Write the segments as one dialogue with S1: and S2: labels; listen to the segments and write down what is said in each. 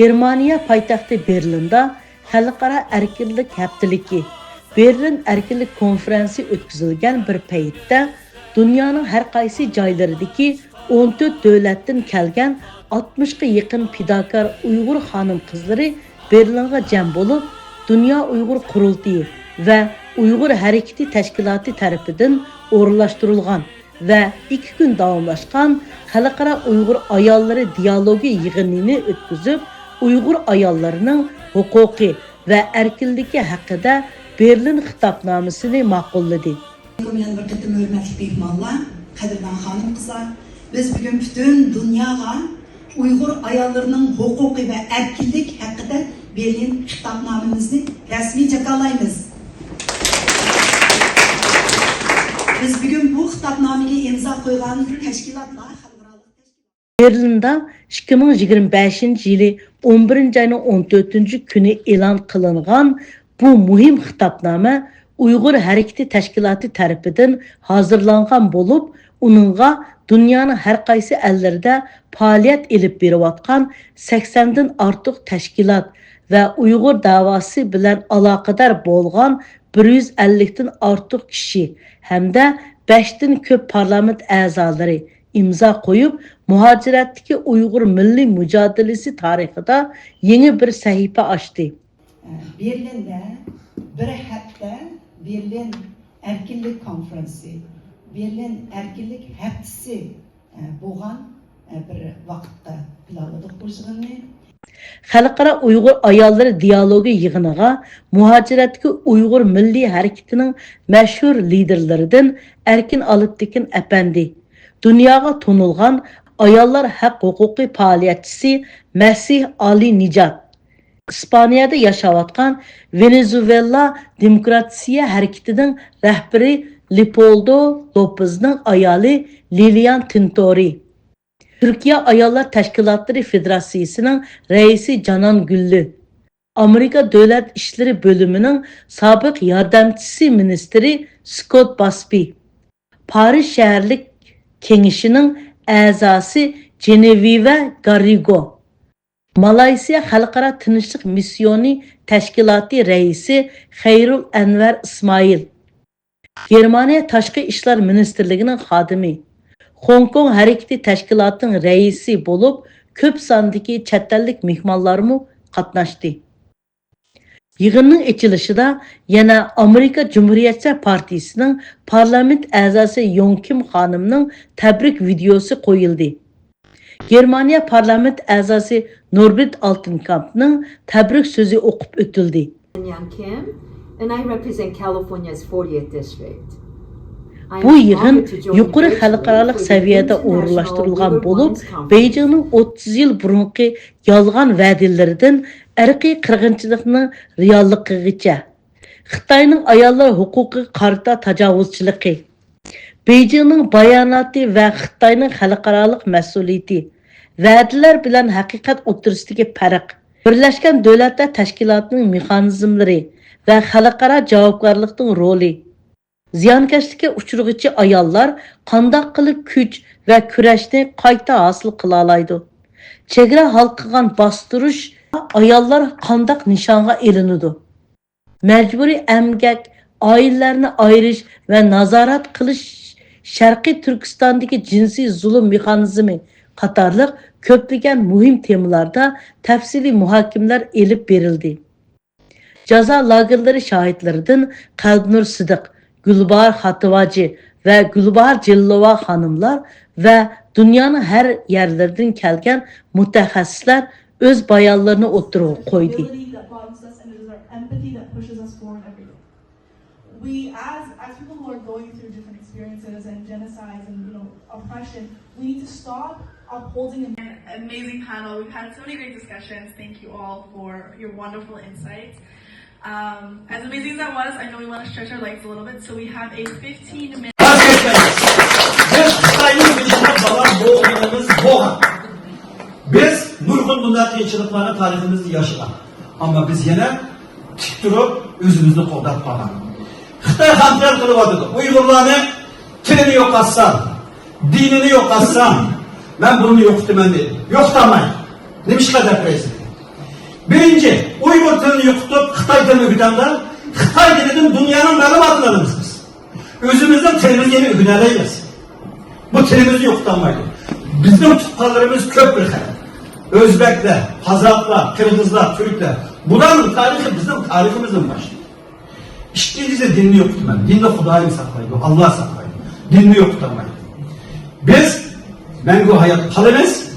S1: Germaniya poytaxti Berlinda Xalqaro erkinlik haftaligi Berlin erkinlik konferansı o'tkazilgan bir paytda dunyoning har qaysi joylaridagi 14 davlatdan kelgan 60 ga yaqin fidokor Uyg'ur xonim-qizlari Berlinga jam bo'lib, Dunyo Uyg'ur qurultiyi va Uyg'ur harakati tashkiloti tomonidan o'rinlashtirilgan va 2 kun davomlashgan Xalqaro Uyg'ur ayollari dialogi yig'inini o'tkazib, Uyg'ur ayollarining huquqi va erkinligi haqida Berlin xitobnomasini ma'qulladi.
S2: Men bir qatim hurmatli mehmonlar, qadrdan xonim-qizlar, biz bugun butun dunyoga Uyg'ur ayollarining huquqi va erkinlik haqida Berlin xitobnomamizni rasmiy jakalaymiz. Biz bugun bu xitobnomaga imzo qo'ygan tashkilotlar
S1: Berlinda 2025-yili 11-ayning 14-kuni e'lon qilingan bu muhim xitobnoma Uyg'ur harakati tashkiloti tomonidan hozirlangan bo'lib, uningga dunyoning har qaysi ellarida faoliyat olib berayotgan 80 dan ortiq tashkilot va Uyg'ur da'vosi bilan aloqador bo'lgan 150 dan ortiq kishi hamda 5 dan ko'p parlament a'zolari imzo qo'yib, muhojiratdagi Uyg'ur milliy mujodalasi tarixida yangi bir sahifa ochdi.
S2: Berlinda bir hafta Berlin erkinlik konferansı, Berlin erkinlik haftasi bo'lgan bir vaqtda planladik bu yig'inni.
S1: Xalqaro Uyg'ur ayollari dialogi yig'iniga muhojiratdagi Uyg'ur milliy harakatining mashhur liderlaridan Erkin Aliptekin apandi, dunyoga tanilgan ayollar haq huquqiy faoliyatchisi Masih Ali Nijat, İspaniyada yaşayotgan Venezuela Demokrasiya harakatining rahbari Leopoldo Lopezning ayoli Lilian Tintori, Türkiye Ayollar Təşkilatları Federasyasının reisi Canan Güllü, Amerika Dövlət İşləri Bölümünün sabiq yardımçısı ministri Scott Basby, Paris Şəhərlik Kengişinin əzası Genevieve Garrigo, Malaysiya Xalqaro Tinchlik Missioni Təşkilatı reisi Xeyrul Enver İsmail, Germaniya Tashqi ishlar Ministerligining xodimi, Hong Kong harakati tashkilotining raisi bo'lib, ko'p sondagi chet ellik mehmonlarmi qatnashdi. Yig'inning ochilishida yana Amerika Cumhuriyetçi Partiyasining parlament a'zosi Yong Kim xonimning tabrik videosi qo'yildi. Germaniya parlament a'zosi Norbert Altenkampning tabrik so'zi o'qib o'tildi.
S3: Yang Kim, and I represent California's 40th district.
S1: Bu yig'in yuqori xalqaro saviyada o'rinlashtirilgan bo'lib, Beijingning 30 yil burungi yolg'on va'dalaridan irqiy qirg'inchilikning realligigacha, Xitoyning ayollar huquqiga qarata tajovuzchiligi, Beijingning bayonoti va Xitoyning xalqaro mas'uliyati, va'dalar bilan haqiqat o'rtasidagi farq, Birlashgan Davlatlar Tashkilotining mexanizmlari va xalqaro javobgarlikning roli, ziyonkashlikka uchrag'uvchi ayollar qanday qilib kuch va kurashni qayta hosil qila oladi? Chegara halqigan bostirish ayollar qanday nishonga ilinadi? Majburiy emgak, oilalarni ayirish va nazorat qilish Sharqiy Turkistondagi jinsiy zulm mexanizmi qatorliq ko'plagan muhim temalarda tafsiliy muhokamalar elib berildi. Jazo lagerlari shohidlaridan Qalbnur Sidiq, Gulbahar Xativachi ve Gulbahar Cellova hanımlar ve dünyanın her yerlerinden kelgen mutaxassislar öz bayanlarını oturup koydu.
S4: We as people who are going through different experiences and genocides and oppression, we need to stop upholding an amazing panel. We've had so many great discussions. Thank you all for your wonderful insights. As amazing as that was, I know we want to stretch our legs a little bit, so we have a 15-minute.
S5: Biz nurg'un bunday qiyinchiliklarni tariximizda yaşagan. Ama biz yana tik turib o'zimizni qo'llab qolgan. Xitoy hamkor qilyapti. Uyg'urlarni tilini yo'qotsan, dinini yo'qotsan, men buni yo'qotaman dedi. Yo'qotmay. Nima ish qiladi prezident? Birinci, Uygur dilini yokutup Xitay dilini öğütenler, Xitay dilinin dünyanın məlumatlarımız biz. Özümüzden tilimiz yeni öğüneleyimiz. Bu tilimizi yokutanmaydı. Bizim tutkallarımız köp bir xəl. Özbekler, Kazaklar, Kırgızlar, Türkler. Buranın tarihi bizim tarihimizin başı. İkincisi dinini yokutumaydı. Dinini Xudayım saklaydı, Allah saklaydı. Dinini yokutanmaydı. Biz mengu hayat kalırız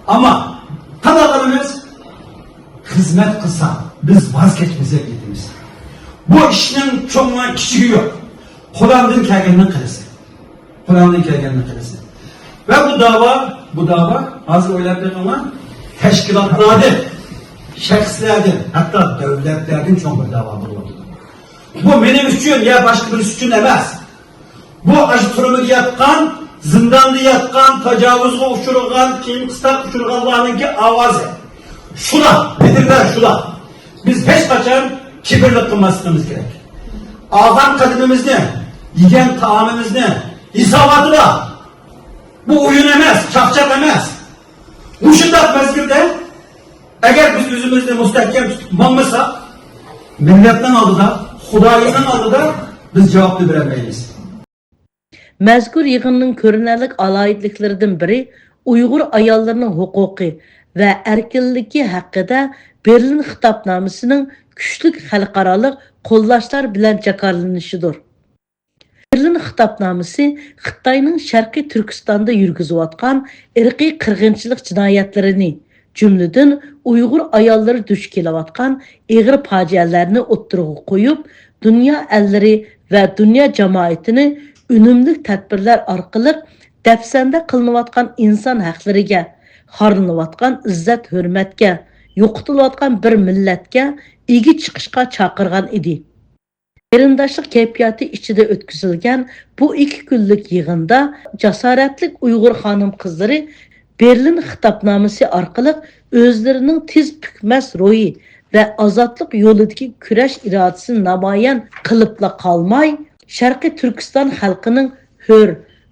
S5: ama tadalımız hizmet kısa. Biz vazgeçmemize gittiğimiz. Bu işin çoğunluğu küçüğü yok. Kur'an'ın kelgeninin kırısı. Kur'an'ın kelgeninin kırısı. Ve bu dava az oyladık ama teşkilatlardır, şəxslərdir, hatta devletlerden çok bir dava bulundu. Bu benim için ya başka birisi için emez. Bu aşturumu yapkan, zindanda yatkan, tecavüzü uçurgan, kim kıstak uçurganlarınki avazı. Şula, nedirler şula? Biz hiç kaçan kibirli kılmasımız gerek. Ağam kadınımız ne? Yiyen taamımız ne? İsabatı var. Bu oyun emez, çakçak emez. Uşundak mezgirde, eğer biz yüzümüzde müstehkem tutmamızsa, milletten aldı da, Xudayından aldı da, biz cevaplı veremeyiz.
S1: Mazkur yığınның ko'rinarli alayidliklaridan biri Uyg'ur ayollarining huquqi va erkinligi haqida Berlin xitobnomasining kuchli xalqaro qo'llashlar bilan jakarlanishidir. Berlin xitobnomasi Xitoyning Sharqiy Turkistonda yurgizayotgan irqiy qirg'inchilik jinoyatlarini, jumladan Uyg'ur ayollari duch kelayotgan og'ir fojialarni o'ttirg'i qo'yib, dunyo ellari va dunyo jamoatini unumli tadbirlar orqali dafsanda qilinayotgan inson haqlariga, xorinayotgan izzat hurmatga, yo'qotilayotgan bir millatga ega chiqishga chaqirgan edi. Qarindoshlik kayfiyati ichida o'tkazilgan bu 2 kunlik yig'inda jasoratli Uyg'ur xonim-qizlari Berlin xitobnomasi orqali o'zlarining tez pukmas ro'yi va ozodlik yo'lidagi kurash irodasini namoyon qilibla qolmay, Sharqiy Turkiston xalqining hur,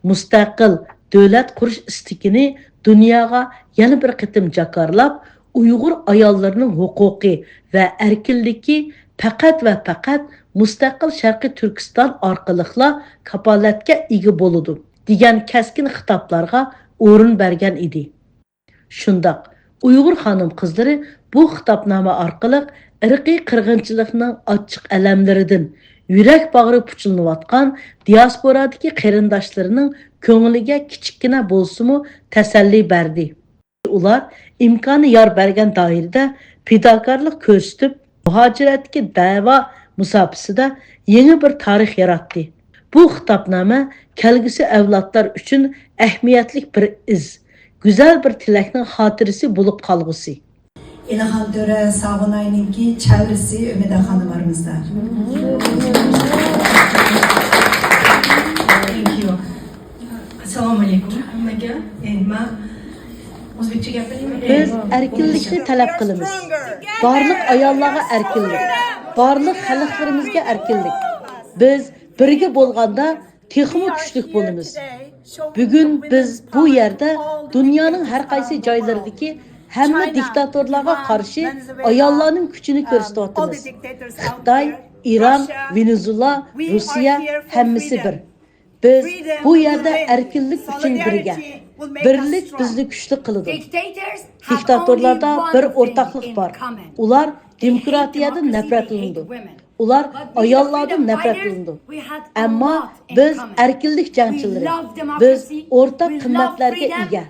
S1: mustaqil davlat qurish istikini dunyoga yana bir qitim jakarlab, Uyg'ur ayollarining huquqi va erkinligi faqat va faqat mustaqil Sharqiy Turkiston orqali kapolatga ega bo'ladi degan kaskin xitoblarga o'rin bergan edi. Shundoq Uyg'ur xonim-qizlari bu xitobnoma orqali irqiy qirg'inchilikning ochiq alamlaridan yurak bag'ri puchilnayotgan diasporadagi qarindoshlarining ko'ngliga kichikgina bo'lsa-mu tasalli berdi. Ular imkoni yor bergan doirada fidokorlik ko'rsatib, muhojiratga da'vo musofasida yangi bir tarix yaratdi. Bu xitobnoma kelgusi avlodlar uchun ahamiyatli bir iz, go'zal bir tilakning xotirasi bo'lib qolgusi.
S2: İlhan Töre Sağınay'ınki çevresi Ümide Hanım aramızda.
S4: Thank you. Assalamu alaikum. Ben O'zbekcha gapiraymi?
S1: Biz erkinlikni talab qilamiz. Barliq ayollarga erkinlik, barliq xalqlarimizga erkinlik. Biz birga bo'lganda texmo kuchlik bo'lamiz. Bugun biz bu yerda dunyoning har qaysi joylaridagi hamma diktatorlarga qarshi ayollarning kuchini ko'rsatyapmiz. Xitoy, Iran, Venezuela, Rossiya hammasi bir. Biz bu yerda erkinlik uchun birga. Birlik bizni kuchli qiladi. Diktatorlarda bir o'rtaqlik bor. Ular demokratiyadan nafratlandi. Ular ayollardan nafratlandi. Ammo biz erkinlik jangchilari. Biz o'rtaq qimmatlarga ega.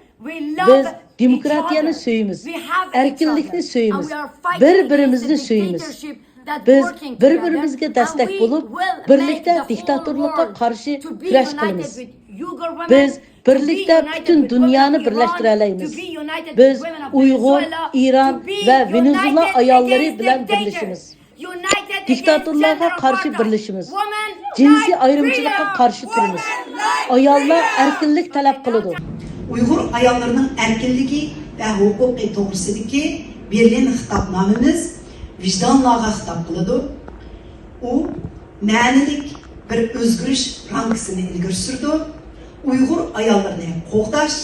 S1: Biz demokratiyani söyimiz, erkinlikni söyimiz, bir-birimizni söyimiz. Biz bir-birimizga destek bulup, birlikte diktatorluğa karşı kurash qilamiz. Biz birlikte bütün dünyani birleştireleymiz. Biz Uyg'ur, İran ve Venezuela ayolları bilan birleşimiz. Diktatorlarga karşı birleşimiz. Cinsi ayrımcılıkka karşı turimiz. Ayollar erkinlik talep qiladi.
S2: Uyghur ayollarının erkinligi ve hukuki to'g'risidagi Berlin xitobnomamiz vicdanlarga xitob qiladi. U ma'nilik bir o'zgarish rankasini ilgari surdi. Uyg'ur ayollarini qo'g'dash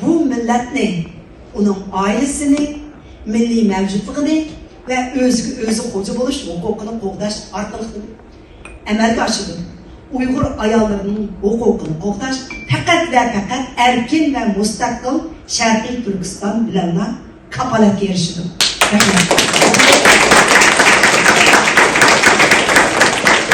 S2: bu millatni, uning oilasini, milliy mavjudligini ve özü koca buluş hukukunu qoğdaş arkalık əməlgə aşıdır. Uyghur ayallarının hukukunu qoğdaş faqat ve faqat erkin ve müstakil Şərqi Türkistan bilenle kapalat erişidir.